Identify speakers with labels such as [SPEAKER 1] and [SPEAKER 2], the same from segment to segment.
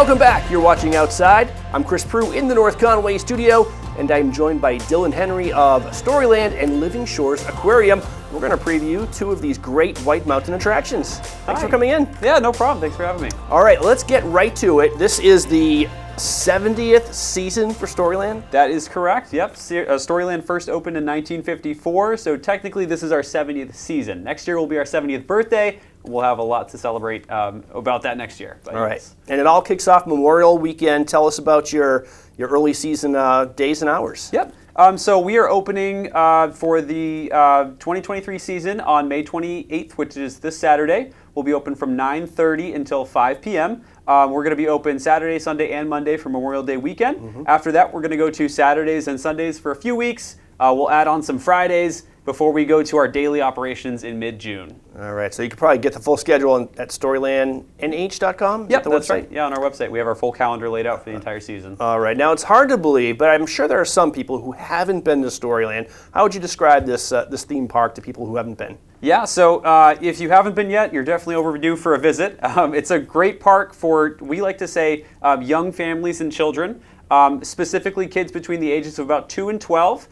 [SPEAKER 1] Welcome back. You're watching Outside. I'm Chris Proulx in the North Conway studio, and I'm joined by Dylan Henry of Storyland and Living Shores Aquarium. We're going to preview two of these great White Mountain attractions. Thanks for coming in.
[SPEAKER 2] Yeah, no problem. Thanks for having me.
[SPEAKER 1] All right, let's get right to it. This is the 70th season for Storyland?
[SPEAKER 2] That is correct, yep. Storyland first opened in 1954, so technically this is our 70th season. Next year will be our 70th birthday. We'll have a lot to celebrate about that next year.
[SPEAKER 1] All right, and it all kicks off Memorial Weekend. Tell us about your early season days and hours.
[SPEAKER 2] Yep. So we are opening for the 2023 season on May 28th, which is this Saturday. We'll be open from 9:30 until 5 p.m. We're going to be open Saturday, Sunday, and Monday for Memorial Day weekend. Mm-hmm. After that, we're going to go to Saturdays and Sundays for a few weeks. We'll add on some Fridays before we go to our daily operations in mid-June.
[SPEAKER 1] All right, so you can probably get the full schedule at storylandnh.com?
[SPEAKER 2] Yep, that's right. Yeah, on our website. We have our full calendar laid out for the entire season.
[SPEAKER 1] All right, now it's hard to believe, but I'm sure there are some people who haven't been to Storyland. How would you describe this theme park to people who haven't been?
[SPEAKER 2] Yeah, so if you haven't been yet, you're definitely overdue for a visit. It's a great park for, we like to say, young families and children, specifically kids between the ages of about 2 and 12.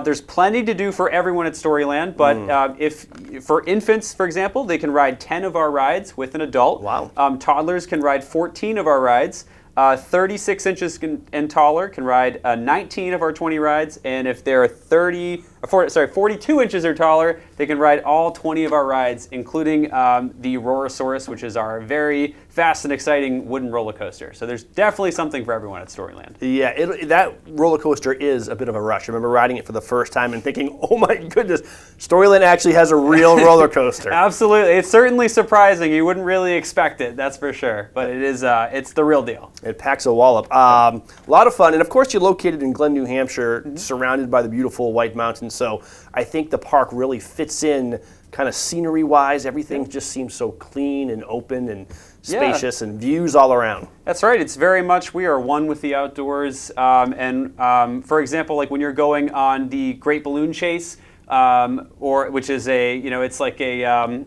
[SPEAKER 2] There's plenty to do for everyone at Storyland, but if for infants, for example, they can ride 10 of our rides with an adult.
[SPEAKER 1] Wow.
[SPEAKER 2] Toddlers can ride 14 of our rides. 36 inches and taller can ride 19 of our 20 rides, and if they're 42 inches or taller, they can ride all 20 of our rides, including the Rorosaurus, which is our very fast and exciting wooden roller coaster. So there's definitely something for everyone at Storyland.
[SPEAKER 1] Yeah, that roller coaster is a bit of a rush. I remember riding it for the first time and thinking, oh my goodness, Storyland actually has a real roller coaster.
[SPEAKER 2] Absolutely. It's certainly surprising. You wouldn't really expect it, that's for sure. But it is, it's the real deal.
[SPEAKER 1] It packs a wallop. A lot of fun. And of course, you're located in Glen, New Hampshire, surrounded by the beautiful White Mountains. So I think the park really fits in kind of scenery-wise. Everything just seems so clean and open and spacious and views all around.
[SPEAKER 2] That's right. It's very much, we are one with the outdoors. For example, like when you're going on the Great Balloon Chase, which is it's like a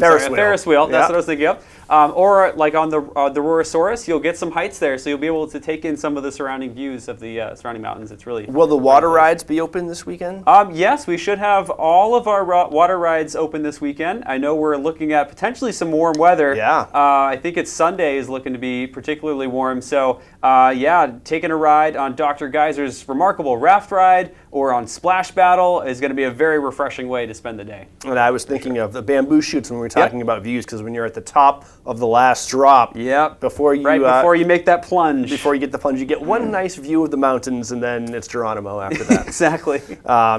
[SPEAKER 2] Ferris wheel. That's what I was thinking of. Or like on the Rorosaurus, you'll get some heights there, so you'll be able to take in some of the surrounding views of the surrounding mountains. It's really
[SPEAKER 1] Will the water rides be open this weekend?
[SPEAKER 2] Yes, we should have all of our water rides open this weekend. I know we're looking at potentially some warm weather.
[SPEAKER 1] Yeah.
[SPEAKER 2] I think it's Sunday is looking to be particularly warm. So taking a ride on Dr. Geyser's remarkable raft ride or on Splash Battle is going to be a very refreshing way to spend the day.
[SPEAKER 1] And I was thinking of the bamboo shoots when we were talking about views, because when you're at the top of the last drop, before you
[SPEAKER 2] make that plunge,
[SPEAKER 1] before you get the plunge, you get one nice view of the mountains, and then it's Geronimo after that.
[SPEAKER 2] Exactly.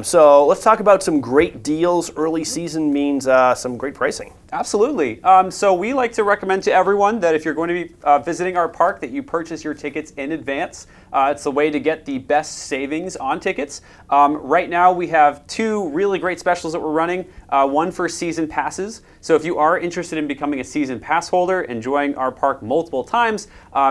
[SPEAKER 1] So let's talk about some great deals. Early season means some great pricing.
[SPEAKER 2] Absolutely. So we like to recommend to everyone that if you're going to be visiting our park, that you purchase your tickets in advance. It's a way to get the best savings on tickets. Right now we have two really great specials that we're running. One for season passes. So if you are interested in becoming a season pass holder, enjoying our park multiple times,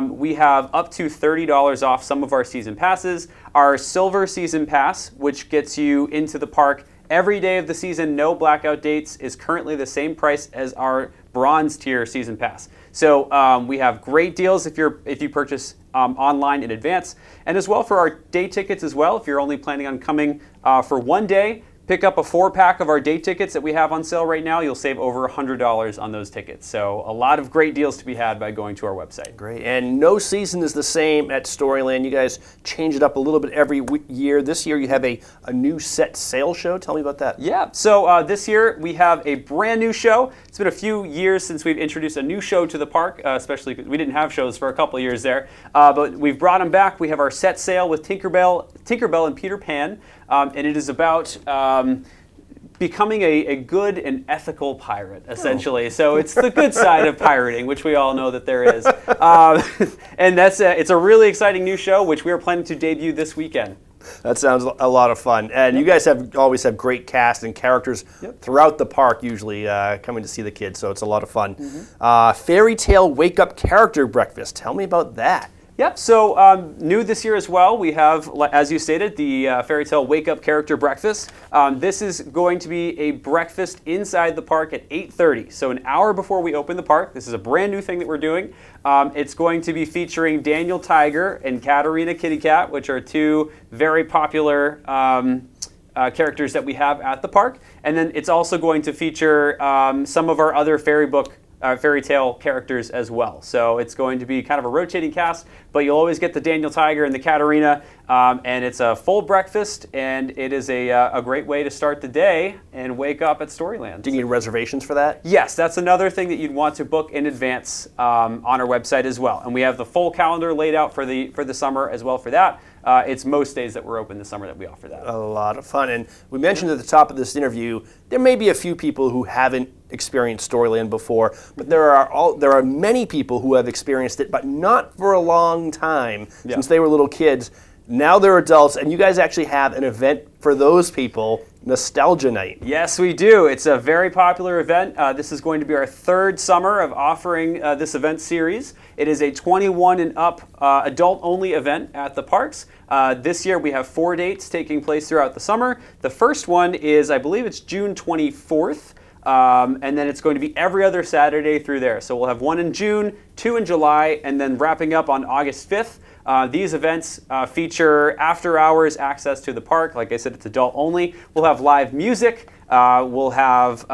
[SPEAKER 2] we have up to $30 off some of our season passes. Our silver season pass, which gets you into the park every day of the season, no blackout dates, is currently the same price as our bronze tier season pass. So we have great deals if you purchase online in advance, and as well for our day tickets as well. If you're only planning on coming for one day, pick up a 4-pack of our day tickets that we have on sale right now. You'll save over $100 on those tickets. So a lot of great deals to be had by going to our website.
[SPEAKER 1] Great. And no season is the same at Storyland. You guys change it up a little bit every year. This year you have a new set sail show. Tell me about that.
[SPEAKER 2] Yeah. So this year we have a brand new show. It's been a few years since we've introduced a new show to the park, especially because we didn't have shows for a couple of years there. But we've brought them back. We have our set sail with Tinkerbell and Peter Pan. And it is about becoming a good and ethical pirate, essentially. So it's the good side of pirating, which we all know that there is. And it's a really exciting new show, which we are planning to debut this weekend.
[SPEAKER 1] That sounds a lot of fun. And you guys always have great cast and characters throughout the park, usually coming to see the kids, so it's a lot of fun. Fairy Tale Wake Up Character Breakfast. Tell me about that.
[SPEAKER 2] Yep, so new this year as well, we have, as you stated, the Fairy Tale Wake Up Character Breakfast. This is going to be a breakfast inside the park at 8:30, so an hour before we open the park. This is a brand new thing that we're doing. It's going to be featuring Daniel Tiger and Katarina Kitty Cat, which are two very popular characters that we have at the park. And then it's also going to feature some of our other fairy tale characters as well. So it's going to be kind of a rotating cast, but you'll always get the Daniel Tiger and the Katarina, and it's a full breakfast, and it is a great way to start the day and wake up at Storyland.
[SPEAKER 1] Do you need reservations for that?
[SPEAKER 2] Yes, that's another thing that you'd want to book in advance on our website as well. And we have the full calendar laid out for the summer as well for that. It's most days that we're open this summer that we offer that.
[SPEAKER 1] A lot of fun. And we mentioned at the top of this interview, there may be a few people who haven't experienced Storyland before, but there are many people who have experienced it, but not for a long time, since they were little kids. Now they're adults, and you guys actually have an event for those people, Nostalgia Night.
[SPEAKER 2] Yes, we do. It's a very popular event. This is going to be our third summer of offering this event series. It is a 21 and up adult-only event at the parks. This year we have 4 dates taking place throughout the summer. The first one is, I believe it's June 24th. And then it's going to be every other Saturday through there. So we'll have one in June, 2 in July, and then wrapping up on August 5th. These events feature after-hours access to the park. Like I said, it's adult only. We'll have live music. We'll have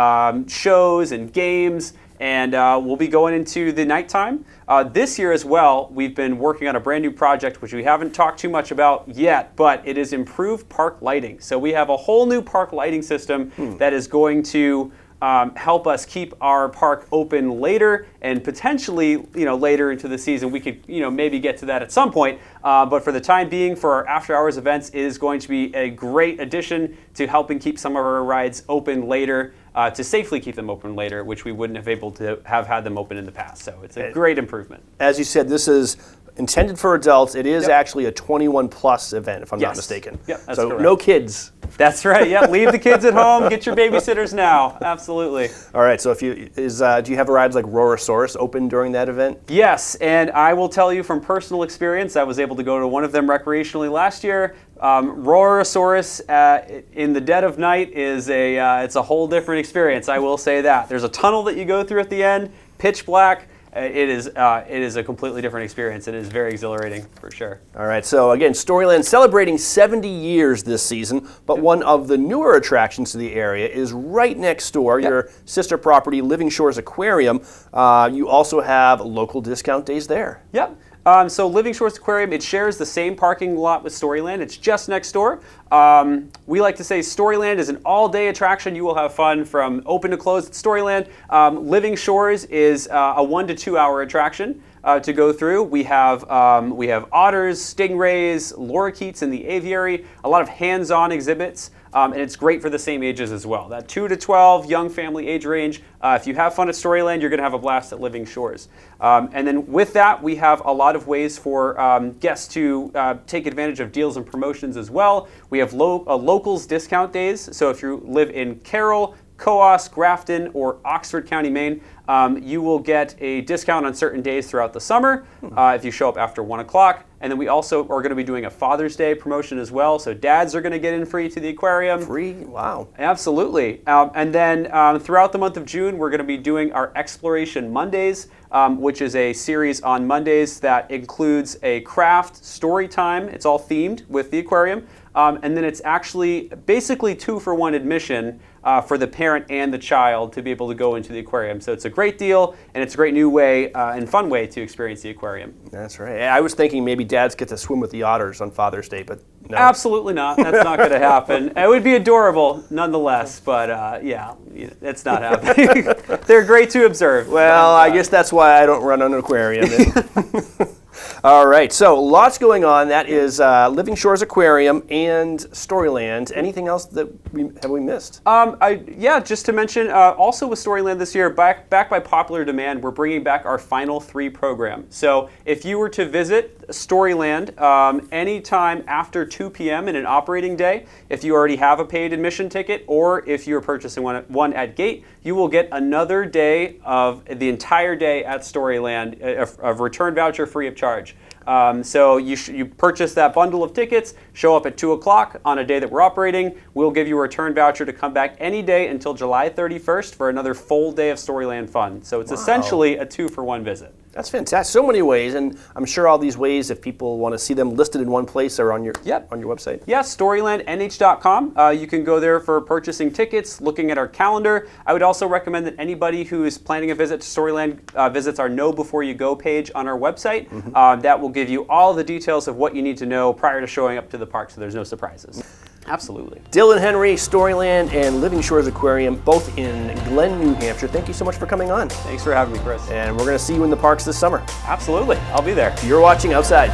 [SPEAKER 2] shows and games. And we'll be going into the nighttime. This year as well, we've been working on a brand new project, which we haven't talked too much about yet, but it is improved park lighting. So we have a whole new park lighting system that is going to help us keep our park open later, and potentially, later into the season, we could, maybe get to that at some point. But for the time being, for our after-hours events, it is going to be a great addition to helping keep some of our rides open later, to safely keep them open later, which we wouldn't have able to have had them open in the past. So it's a great improvement.
[SPEAKER 1] As you said, this is intended for adults. It is actually a 21 plus event, if I'm not mistaken.
[SPEAKER 2] Yep, that's
[SPEAKER 1] so
[SPEAKER 2] correct.
[SPEAKER 1] No kids.
[SPEAKER 2] That's right. Yep. Leave the kids at home. Get your babysitters now. Absolutely.
[SPEAKER 1] All right. So do you have rides like Rorosaurus open during that event?
[SPEAKER 2] Yes, and I will tell you from personal experience, I was able to go to one of them recreationally last year. Rorosaurus in the dead of night is it's a whole different experience. I will say that. There's a tunnel that you go through at the end, pitch black. It is a completely different experience. It is very exhilarating, for sure.
[SPEAKER 1] All right, so again, Storyland celebrating 70 years this season, but one of the newer attractions to the area is right next door, your sister property, Living Shores Aquarium. You also have local discount days there.
[SPEAKER 2] Yep. So Living Shores Aquarium, it shares the same parking lot with Storyland. It's just next door. We like to say Storyland is an all-day attraction. You will have fun from open to close at Storyland. Living Shores is a 1 to 2 hour attraction to go through. We have otters, stingrays, lorikeets in the aviary, a lot of hands-on exhibits. And it's great for the same ages as well. That 2 to 12 young family age range. If you have fun at Storyland, you're going to have a blast at Living Shores. And then with that, we have a lot of ways for guests to take advantage of deals and promotions as well. We have locals discount days. So if you live in Carroll, Coos, Grafton, or Oxford County, Maine, you will get a discount on certain days throughout the summer if you show up after 1 o'clock. And then we also are going to be doing a Father's Day promotion as well. So dads are going to get in free to the aquarium.
[SPEAKER 1] Free? Wow.
[SPEAKER 2] Absolutely. And then throughout the month of June, we're going to be doing our Exploration Mondays, which is a series on Mondays that includes a craft story time. It's all themed with the aquarium. And then it's actually basically 2-for-1 admission for the parent and the child to be able to go into the aquarium. So it's a great deal, and it's a great new way and fun way to experience the aquarium.
[SPEAKER 1] That's right. I was thinking maybe dads get to swim with the otters on Father's Day, but no.
[SPEAKER 2] Absolutely not. That's not going to happen. It would be adorable nonetheless, but yeah, it's not happening. They're great to observe.
[SPEAKER 1] Well, I guess that's why I don't run an aquarium. All right, so lots going on. That is Living Shores Aquarium and Storyland. Anything else that we missed?
[SPEAKER 2] Just to mention, also with Storyland this year, back by popular demand, we're bringing back our Final 3 program. So if you were to visit Storyland anytime after 2 p.m. in an operating day, if you already have a paid admission ticket, or if you're purchasing one at gate, you will get another day of the entire day at Storyland, a return voucher free of charge. So you purchase that bundle of tickets, show up at 2 o'clock on a day that we're operating. We'll give you a return voucher to come back any day until July 31st for another full day of Storyland fun. So it's essentially a 2-for-1 visit.
[SPEAKER 1] That's fantastic. So many ways, and I'm sure all these ways, if people want to see them listed in one place, are on your website.
[SPEAKER 2] Yeah, StorylandNH.com. You can go there for purchasing tickets, looking at our calendar. I would also recommend that anybody who is planning a visit to Storyland visits our Know Before You Go page on our website. That will give you all the details of what you need to know prior to showing up to the park, so there's no surprises. Absolutely.
[SPEAKER 1] Dylan Henry, Storyland, and Living Shores Aquarium, both in Glen, New Hampshire. Thank you so much for coming on.
[SPEAKER 2] Thanks for having me, Chris.
[SPEAKER 1] And we're going to see you in the parks this summer.
[SPEAKER 2] Absolutely. I'll be there.
[SPEAKER 1] You're watching Outside.